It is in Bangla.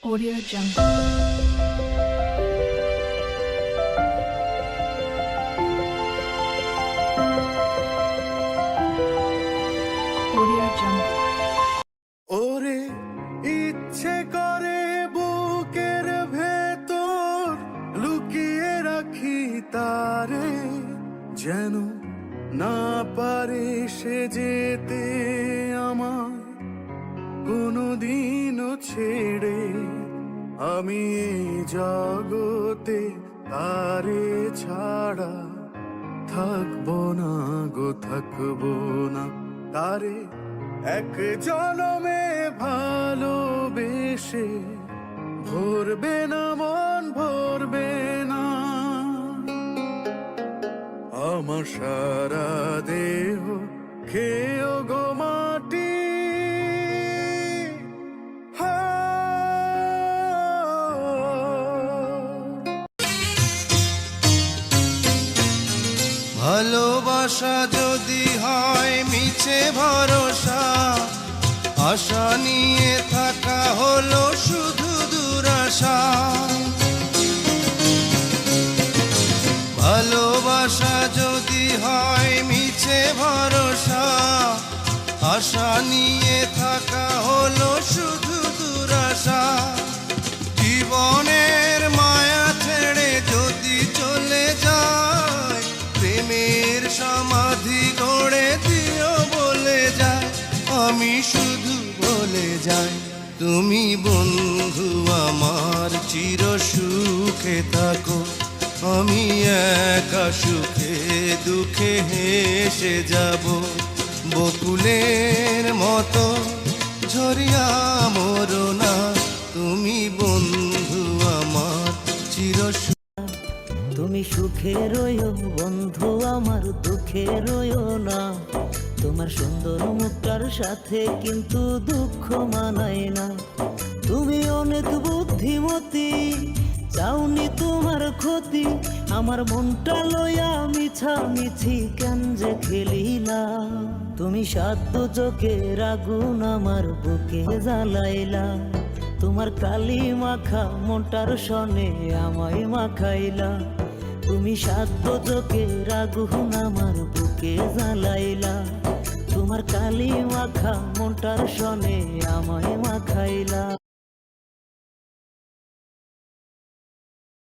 Audio Jungle. Audio Jungle. ওরে ইচ্ছে করে বুকের ভেতর লুকিয়ে রাখি তারে, যেন না পারে সে যেতে আমার কোনোদিনও ছেড়ে। আমি এই জগতে তারে ছাড়া থাকবো না গো, থাকবো না। তারে এক জনমে ভালোবেসে ভরবে না মন, ভরবে না আমার সারা দেহ খেয়েও গো মাটি। ভালোবাসা যদি হয় মিছে ভরসা, আশা নিয়ে থাকা হলো শুধু দুরাশা। ভালোবাসা যদি হয় মিছে ভরসা, আশা নিয়ে থাকা হলো শুধু দুরাশা। জীবনের মায়া ছেড়ে যদি চলে যায়, প্রেমের সমাধি গড়ে দিও বলে যায়। আমি শুধু বলে যাই, তুমি বন্ধু আমার চির সুখে থাকো। আমি একা সুখে দুঃখে হেসে যাব, বকুলের মতো ঝরিয়া মরো না। তুমি বন্ধু আমার চির তুমি সুখে রইও বন্ধু, আমার দুঃখে রইও না। তোমার সুন্দর মুখটার সাথে কিন্তু দুঃখ মানায় না। তুমি অনেক বুদ্ধিমতী, চাওনি তোমার ক্ষতি। আমার মনটা লইয়া মিছামিছি কেন যে খেলিলা। তুমি সাধ্য চোখের আগুন আমার বুকে জ্বালাইলা। তোমার কালি মাখা মনটার সনে আমায় মাখাইলা। তুমি সাধ্য চোখের আগুন আমার বুকে জ্বালাইলা। তোমার কালি মাখা মনটার সনে আমায় মাখাইলা।